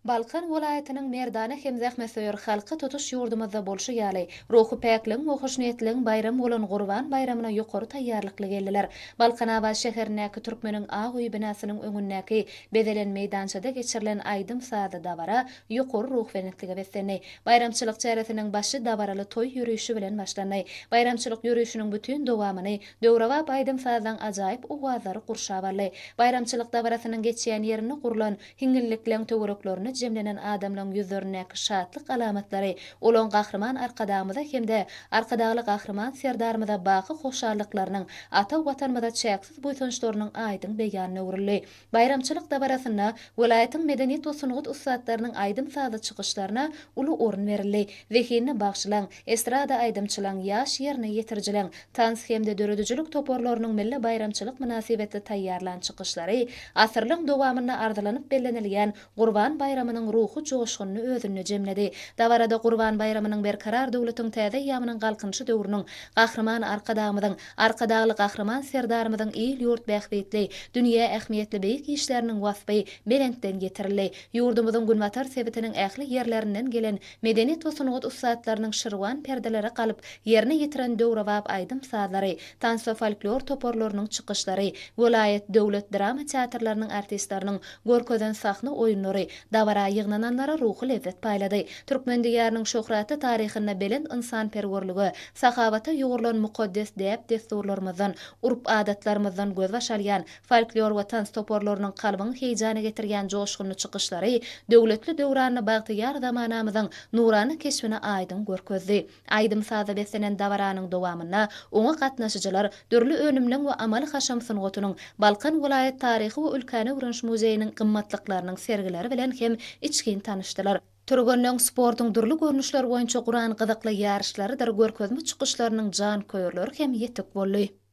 Balkan vilayetining Merdane hem Zähmesoýur halky tutuş ýurdumyzda bolşy ýaly ruhy päkliň we hoşnýetliň bayram bolan Gurban bayramyna ýokary taýýarlykly geldiler. Balkan Awaz şäherindäki Türkmeniň Aguý binasynyň öňündäki bedelen meýdançada geçirilen aýdym sady dabara ýokary ruh wenetlige beslenýär. Bayramçylyk çäresiniň başy dabaraly toý ýürüýüşi bilen başlandy. Bayramçylyk ýürüýüşiniň bütün dowamyny Döwrewap aýdym sadyň ajaýyp ugazlary gurşap aldy. Bayramçylyk dabarasynyň geçýän ýerini gurulan hiňillikleň töwereklerini jemlenen adamlaryň ýüzlerindäki şatlyk alamatlary, olan gahrman arkadamyda hemde arkadaly gahrman serdarmyda baky hoşallyklarynyň ata watanmyda çäksiz buýsunçlarynyň aýdyň beýanyna urildi. Bayramçylyk dabarasyna welaýatyň medeniýet we sunugat ustadlarynyň aýdym sady çykyşlaryna uly orun berildi. Wekilini bagşylan estrada aýdymçylaryň ýaş ýerine ýetirjilen tans hemde döredüjilik toporlarynyň mille bayramçylyk münasibetli taýýarlan çykyşlary asyrlyň dowamyna ardylanyp bellenilýän Gurban bayramynyň ruhy joşgyny özüne jemledi. Dabarada Gurban bayramynyň berkarar döwletiň täze ýamynyň galkynçy döwrüniň gahrman arkadamydyň, arkadaly gahrman serdarmydyň il ýurt bähbetli, dünýä ähmiýetli beýik işleriniň wasfy Berentden getirildi. Ýurdumyzyň günwatar sebitiniň ähli ýerlerinden gelen medeniýet we sunugat ustadlarynyň şyrwan perdelere galyp ýerine ýetiren Döwrewap aýdym sadlary, tans we folklor toporlarynyň çykyşlary, welaýet döwlet drama teatrlarynyň artistlarynyň görkezen sahna oýunlary dabara ýygnananlara ruhy lezzet paýlady. Türkmen diýäriniň şöhraty taryhynda belend insanperwerligi, sahawata ýuwrulan mukaddes däp desturlarymyzdan, urp-adatlarymyzdan göz başalýan folklor we tans toporlarynyň kalbyny heýjana getirýän joşgyny çykyşlary döwletli döwranyny bagtyýar zamanamyzyň nurany keşfine aýdym görkezdi. Aýdym sazy beslenen dabaranyň dowamyna oňa gatnaşyjylar dörli önümliň we amaly haşam sunugatynyň Balkan vilayet taryhy we ülkäni öwrenş muzeýiniň gymmatlyklarynyň sergileri bilen hem içkin tanışdylar. Türgönlüň sportyň durly görnüşleri boýunça Guran gyzykly ýarışlary dar görkezme çykyşlarynyň jan köýürleri hem ýetik boldy.